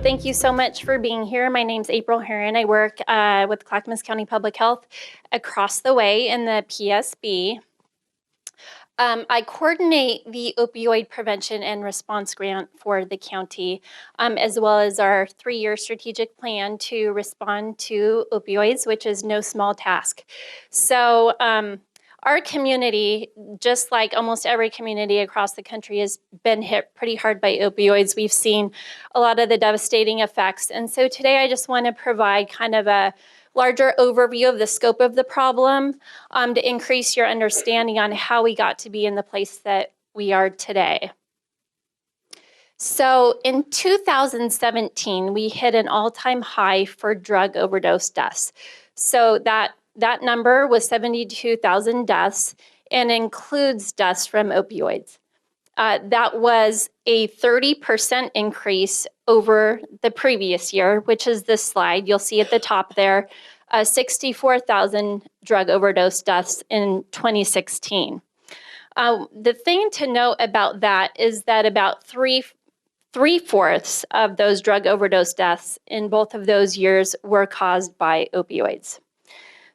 Thank you so much for being here. My name's Apryl Herron. I work with Clackamas County Public Health across the way in the PSB. I coordinate the opioid prevention and response grant for the county, as well as our 3-year strategic plan to respond to opioids, which is no small task. So our community, just like almost every community across the country, has been hit pretty hard by opioids. We've seen a lot of the devastating effects. And so today I just want to provide kind of a larger overview of the scope of the problem to increase your understanding on how we got to be in the place that we are today. So in 2017, we hit an all-time high for drug overdose deaths. So that number was 72,000 deaths and includes deaths from opioids. That was a 30% increase over the previous year, which is this slide. You'll see at the top there, 64,000 drug overdose deaths in 2016. The thing to note about that is that about three-fourths of those drug overdose deaths in both of those years were caused by opioids.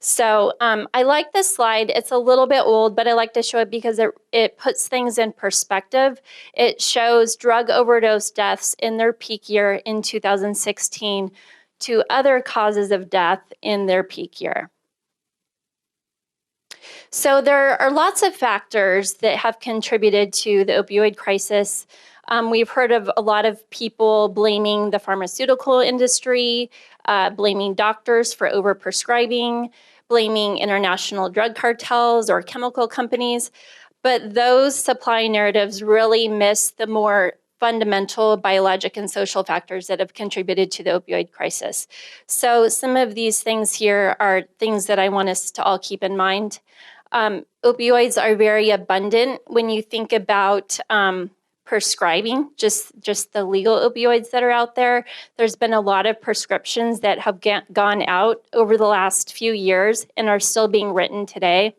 So I like this slide. It's a little bit old, but I like to show it because it puts things in perspective. It shows drug overdose deaths in their peak year in 2016 to other causes of death in their peak year. So there are lots of factors that have contributed to the opioid crisis. We've heard of a lot of people blaming the pharmaceutical industry, blaming doctors for overprescribing, blaming international drug cartels or chemical companies. But those supply narratives really miss the more fundamental biologic and social factors that have contributed to the opioid crisis. So some of these things here are things that I want us to all keep in mind. Opioids are very abundant when you think about prescribing, just the legal opioids that are out there. There's been a lot of prescriptions that have gone out over the last few years and are still being written today.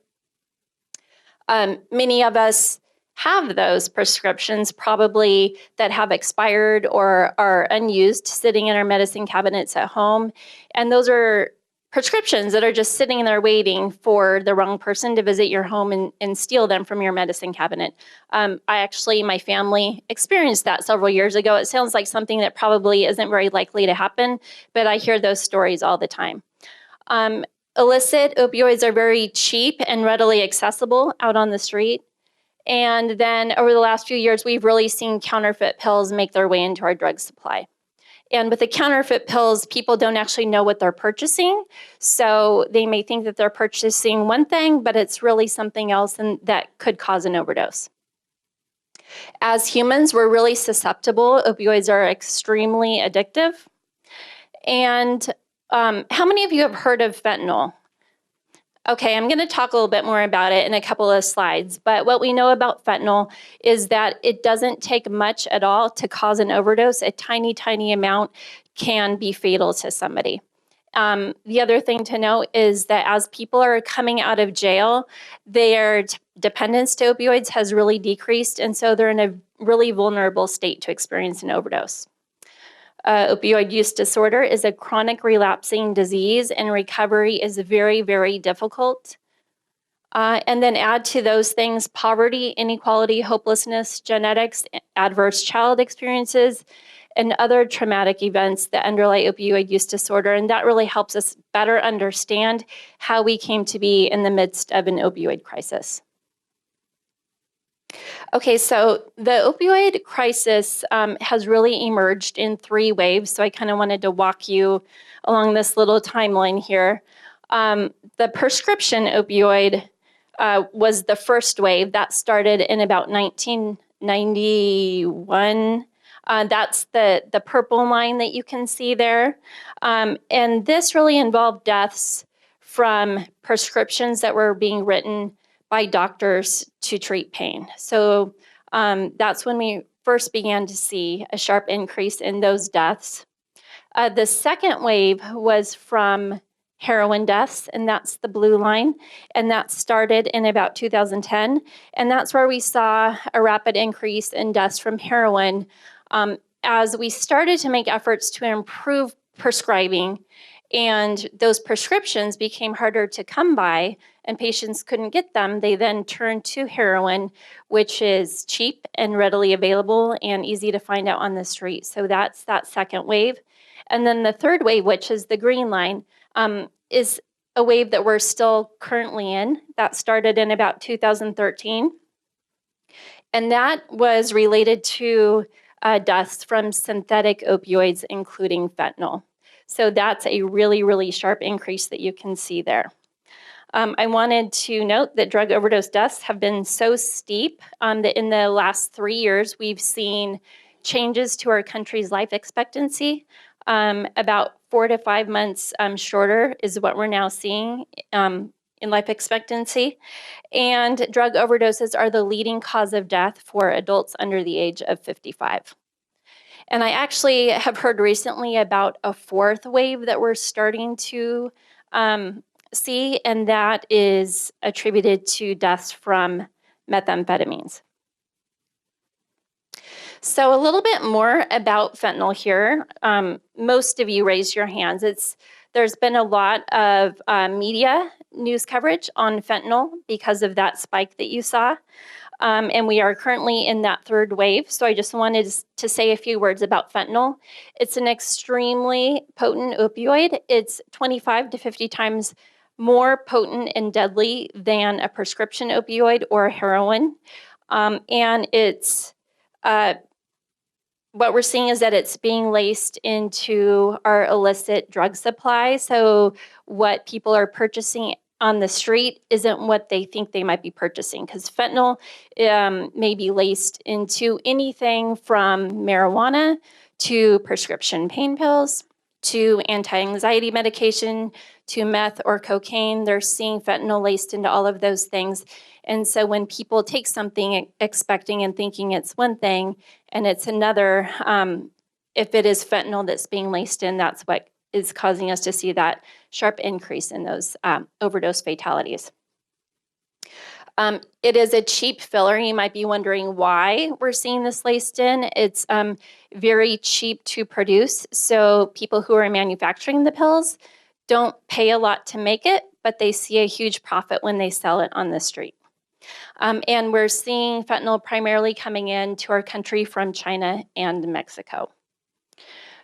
Many of us have those prescriptions probably that have expired or are unused sitting in our medicine cabinets at home. And those are prescriptions that are just sitting there waiting for the wrong person to visit your home and steal them from your medicine cabinet. My family experienced that several years ago. It sounds like something that probably isn't very likely to happen, but I hear those stories all the time. Illicit opioids are very cheap and readily accessible out on the street. And then over the last few years, we've really seen counterfeit pills make their way into our drug supply. And with the counterfeit pills, people don't actually know what they're purchasing. So they may think that they're purchasing one thing, but it's really something else and that could cause an overdose. As humans, we're really susceptible. Opioids are extremely addictive. And how many of you have heard of fentanyl? Okay, I'm going to talk a little bit more about it in a couple of slides, but what we know about fentanyl is that it doesn't take much at all to cause an overdose. A tiny, tiny amount can be fatal to somebody. The other thing to note is that as people are coming out of jail, their dependence to opioids has really decreased, and so they're in a really vulnerable state to experience an overdose. Opioid use disorder is a chronic relapsing disease, and recovery is very, very difficult. And then add to those things poverty, inequality, hopelessness, genetics, adverse child experiences, and other traumatic events that underlie opioid use disorder. And that really helps us better understand how we came to be in the midst of an opioid crisis. Okay, so the opioid crisis has really emerged in 3 waves. So I kind of wanted to walk you along this little timeline here. The prescription opioid was the first wave that started in about 1991. That's the purple line that you can see there. And this really involved deaths from prescriptions that were being written by doctors to treat pain. So that's when we first began to see a sharp increase in those deaths. The second wave was from heroin deaths, and that's the blue line. And that started in about 2010. And that's where we saw a rapid increase in deaths from heroin as we started to make efforts to improve prescribing. And those prescriptions became harder to come by and patients couldn't get them. They then turned to heroin, which is cheap and readily available and easy to find out on the street. So that's that second wave. And then the third wave, which is the green line, is a wave that we're still currently in. That started in about 2013. And that was related to deaths from synthetic opioids, including fentanyl. So that's a really, really sharp increase that you can see there. I wanted to note that drug overdose deaths have been so steep that in the last 3 years, we've seen changes to our country's life expectancy. About 4 to 5 months shorter is what we're now seeing in life expectancy. And drug overdoses are the leading cause of death for adults under the age of 55. And I actually have heard recently about a fourth wave that we're starting to see, and that is attributed to deaths from methamphetamines. So a little bit more about fentanyl here. Most of you raised your hands. There's been a lot of media news coverage on fentanyl because of that spike that you saw. And we are currently in that third wave. So I just wanted to say a few words about fentanyl. It's an extremely potent opioid. It's 25 to 50 times more potent and deadly than a prescription opioid or heroin. And it's what we're seeing is that it's being laced into our illicit drug supply. So what people are purchasing on the street isn't what they think they might be purchasing, because fentanyl may be laced into anything from marijuana to prescription pain pills to anti-anxiety medication to meth or cocaine. They're seeing fentanyl laced into all of those things. And so when people take something expecting and thinking it's one thing and it's another, if it is fentanyl that's being laced in, that's what is causing us to see that sharp increase in those overdose fatalities. It is a cheap filler. You might be wondering why we're seeing this laced in. It's very cheap to produce. So people who are manufacturing the pills don't pay a lot to make it, but they see a huge profit when they sell it on the street. And we're seeing fentanyl primarily coming into our country from China and Mexico.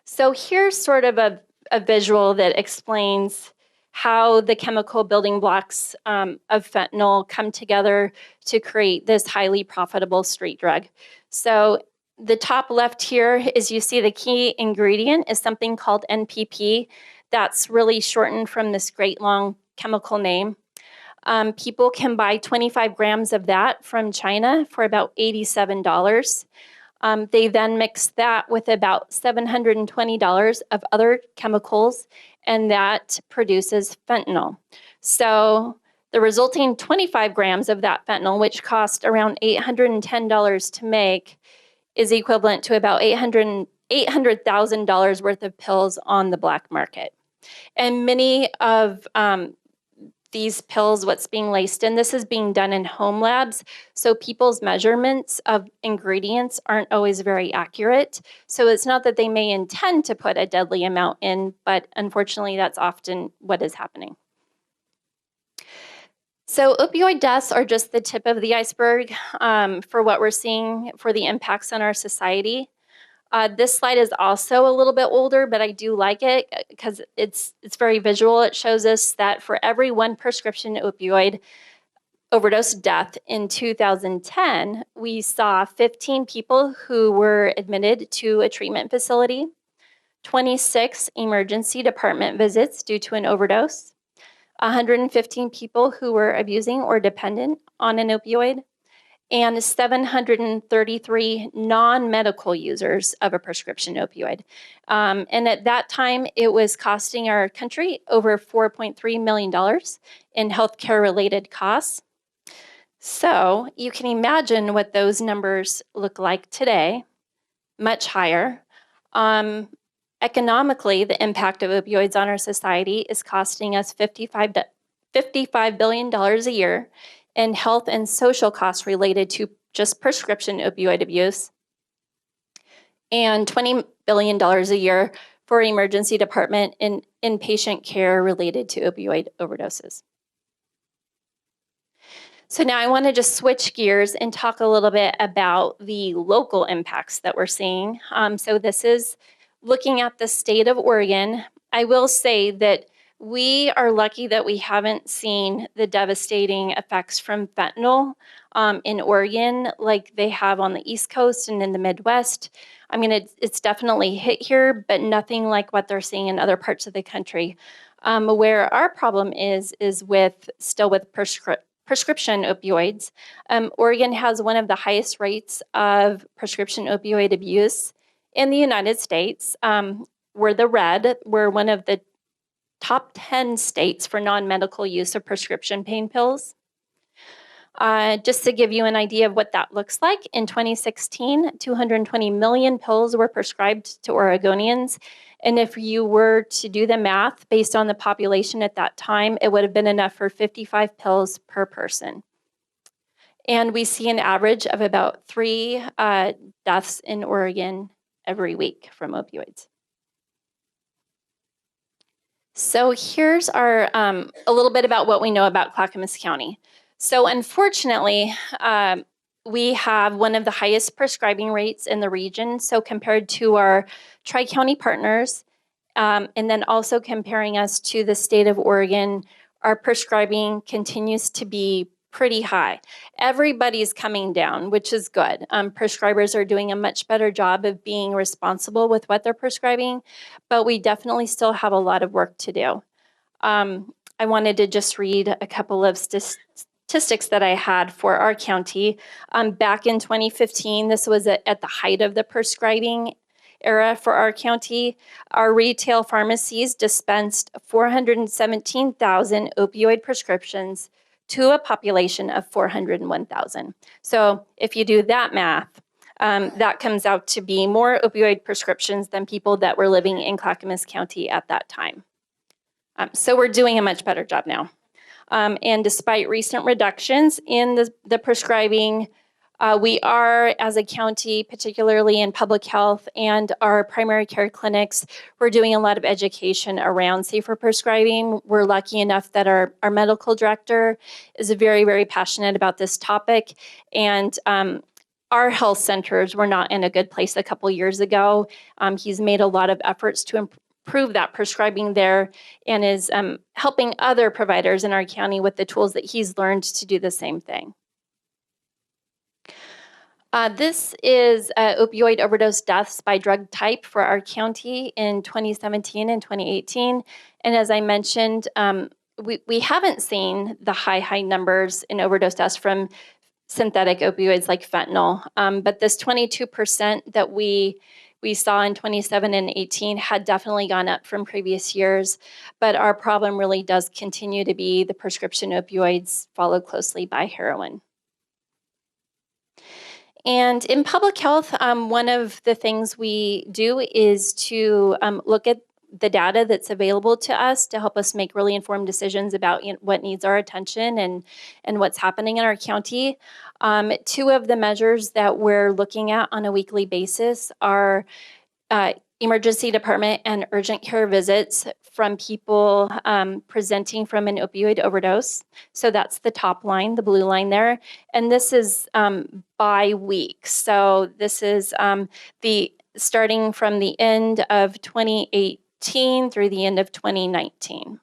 So here's sort of a visual that explains how the chemical building blocks of fentanyl come together to create this highly profitable street drug. So the top left here is, you see the key ingredient is something called NPP. That's really shortened from this great long chemical name. People can buy 25 grams of that from China for about $87. They then mix that with about $720 of other chemicals, and that produces fentanyl. So the resulting 25 grams of that fentanyl, which cost around $810 to make, is equivalent to about $800,000 worth of pills on the black market. And many of these pills, what's being laced in, this is being done in home labs. So people's measurements of ingredients aren't always very accurate. So it's not that they may intend to put a deadly amount in, but unfortunately that's often what is happening. So opioid deaths are just the tip of the iceberg for what we're seeing for the impacts on our society. This slide is also a little bit older, but I do like it because it's very visual. It shows us that for every one prescription opioid overdose death in 2010, we saw 15 people who were admitted to a treatment facility, 26 emergency department visits due to an overdose, 115 people who were abusing or dependent on an opioid, and 733 non-medical users of a prescription opioid. And at that time, it was costing our country over $4.3 million in healthcare-related costs. So you can imagine what those numbers look like today, much higher. Economically, the impact of opioids on our society is costing us $55 billion a year in health and social costs related to just prescription opioid abuse, and $20 billion a year for emergency department and inpatient care related to opioid overdoses. So now I want to just switch gears and talk a little bit about the local impacts that we're seeing. So this is looking at the state of Oregon. I will say that we are lucky that we haven't seen the devastating effects from fentanyl in Oregon like they have on the East Coast and in the Midwest. I mean, it's definitely hit here, but nothing like what they're seeing in other parts of the country. Where our problem is with prescription opioids. Oregon has one of the highest rates of prescription opioid abuse in the United States. We're the red. We're one of the top 10 states for non-medical use of prescription pain pills. Just to give you an idea of what that looks like, in 2016, 220 million pills were prescribed to Oregonians. And if you were to do the math based on the population at that time, it would have been enough for 55 pills per person. And we see an average of about 3 deaths in Oregon every week from opioids. So here's our a little bit about what we know about Clackamas County. So unfortunately, we have one of the highest prescribing rates in the region. So compared to our Tri-County partners, and then also comparing us to the state of Oregon, our prescribing continues to be pretty high. Everybody's coming down, which is good. Prescribers are doing a much better job of being responsible with what they're prescribing, but we definitely still have a lot of work to do. I wanted to just read a couple of statistics that I had for our county. Back in 2015, this was at the height of the prescribing era for our county. Our retail pharmacies dispensed 417,000 opioid prescriptions to a population of 401,000. So if you do that math, that comes out to be more opioid prescriptions than people that were living in Clackamas County at that time. So we're doing a much better job now. And despite recent reductions in the prescribing, we are, as a county, particularly in public health and our primary care clinics, we're doing a lot of education around safer prescribing. We're lucky enough that our medical director is very, very passionate about this topic. And our health centers were not in a good place a couple years ago. He's made a lot of efforts to improve that prescribing there and is helping other providers in our county with the tools that he's learned to do the same thing. This is opioid overdose deaths by drug type for our county in 2017 and 2018. And as I mentioned, we haven't seen the high numbers in overdose deaths from synthetic opioids like fentanyl. But this 22% that we saw in 27 and 18 had definitely gone up from previous years. But our problem really does continue to be the prescription opioids, followed closely by heroin. And in public health, one of the things we do is to look at the data that's available to us to help us make really informed decisions about what needs our attention and what's happening in our county. Two of the measures that we're looking at on a weekly basis are emergency department and urgent care visits from people presenting from an opioid overdose. So that's the top line, the blue line there. And this is by week. So this is starting from the end of 2018 through the end of 2019.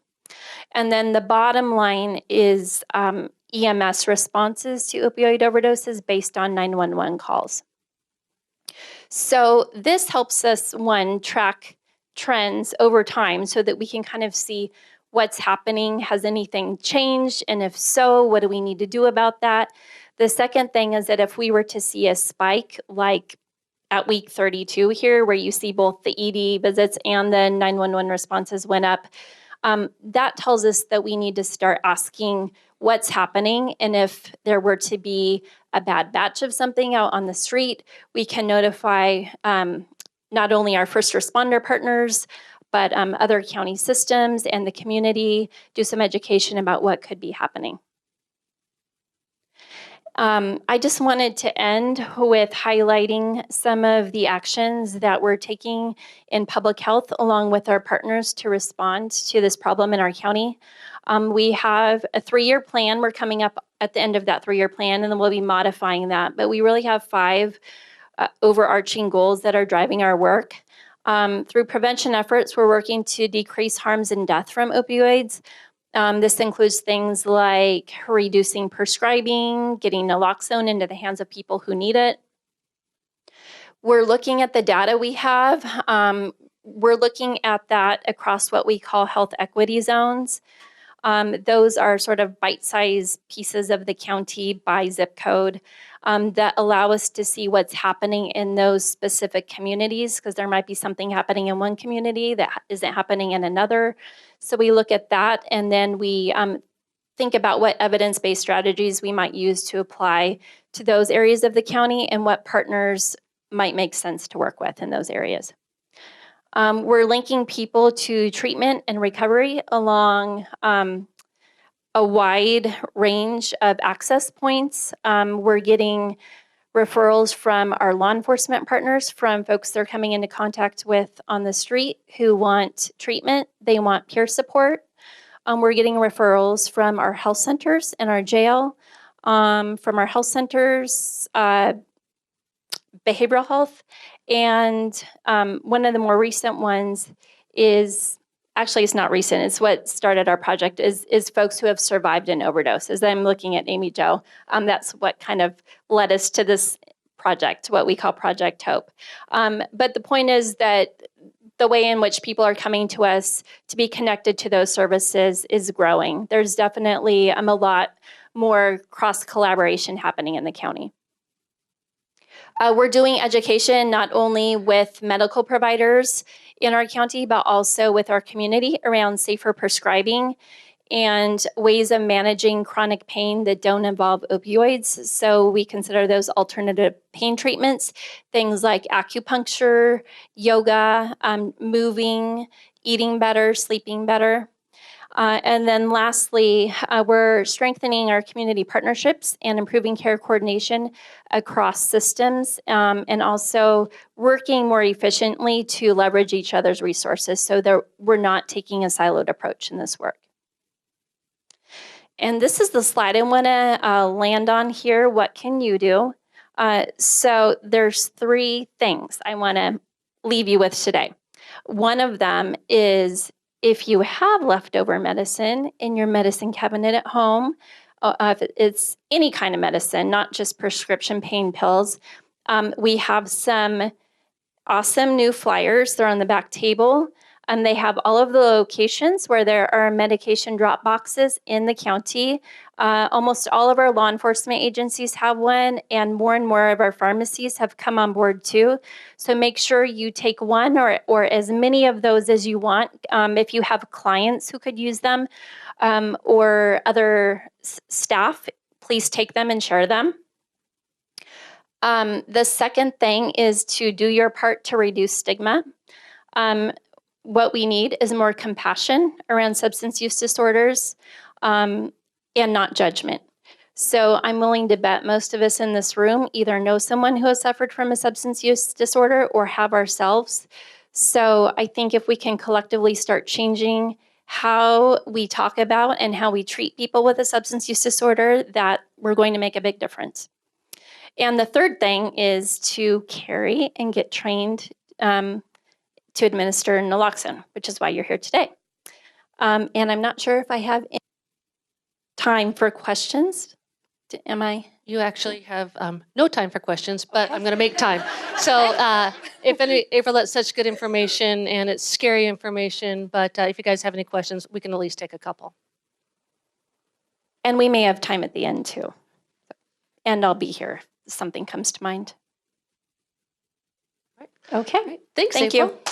And then the bottom line is EMS responses to opioid overdoses based on 911 calls. So this helps us, one, track trends over time so that we can kind of see what's happening. Has anything changed? And if so, what do we need to do about that? The second thing is that if we were to see a spike like at week 32 here, where you see both the ED visits and the 911 responses went up, that tells us that we need to start asking what's happening. And if there were to be a bad batch of something out on the street, we can notify not only our first responder partners, but other county systems and the community, do some education about what could be happening. I just wanted to end with highlighting some of the actions that we're taking in public health along with our partners to respond to this problem in our county. We have a 3-year plan. We're coming up at the end of that 3-year plan, and then we'll be modifying that. But we really have 5 overarching goals that are driving our work. Through prevention efforts, we're working to decrease harms and death from opioids. This includes things like reducing prescribing, getting naloxone into the hands of people who need it. We're looking at the data we have. We're looking at that across what we call health equity zones. Those are sort of bite-sized pieces of the county by zip code that allow us to see what's happening in those specific communities, because there might be something happening in one community that isn't happening in another. So we look at that, and then we think about what evidence-based strategies we might use to apply to those areas of the county and what partners might make sense to work with in those areas. We're linking people to treatment and recovery along a wide range of access points. We're getting referrals from our law enforcement partners, from folks they're coming into contact with on the street who want treatment, they want peer support. We're getting referrals from our health centers and our jail, from our health centers, behavioral health, and one of the more recent ones is, actually it's not recent, it's what started our project, is folks who have survived an overdose. As I'm looking at Amy Jo, that's what kind of led us to this project, what we call Project Hope. But the point is that the way in which people are coming to us to be connected to those services is growing. There's definitely a lot more cross-collaboration happening in the county. We're doing education not only with medical providers in our county, but also with our community around safer prescribing and ways of managing chronic pain that don't involve opioids. So we consider those alternative pain treatments, things like acupuncture, yoga, moving, eating better, sleeping better. And then lastly, we're strengthening our community partnerships and improving care coordination across systems, and also working more efficiently to leverage each other's resources so that we're not taking a siloed approach in this work. And this is the slide I want to land on here. What can you do? So there's 3 things I want to leave you with today. One of them is, if you have leftover medicine in your medicine cabinet at home, if it's any kind of medicine, not just prescription pain pills, we have some awesome new flyers. They're on the back table. They have all of the locations where there are medication drop boxes in the county. Almost all of our law enforcement agencies have one, and more of our pharmacies have come on board too. So make sure you take one or as many of those as you want. If you have clients who could use them, or other staff, please take them and share them. The second thing is to do your part to reduce stigma. What we need is more compassion around substance use disorders, and not judgment. So I'm willing to bet most of us in this room either know someone who has suffered from a substance use disorder or have ourselves. So I think if we can collectively start changing how we talk about and how we treat people with a substance use disorder, that we're going to make a big difference. And the third thing is to carry and get trained to administer naloxone, which is why you're here today. And I'm not sure if I have any time for questions. Am I? You actually have no time for questions, but I'm going to make time. So if that's such good information, and it's scary information, but if you guys have any questions, we can at least take a couple. And we may have time at the end too. And I'll be here if something comes to mind. All right. Okay. All right. Thanks, Thank April. you.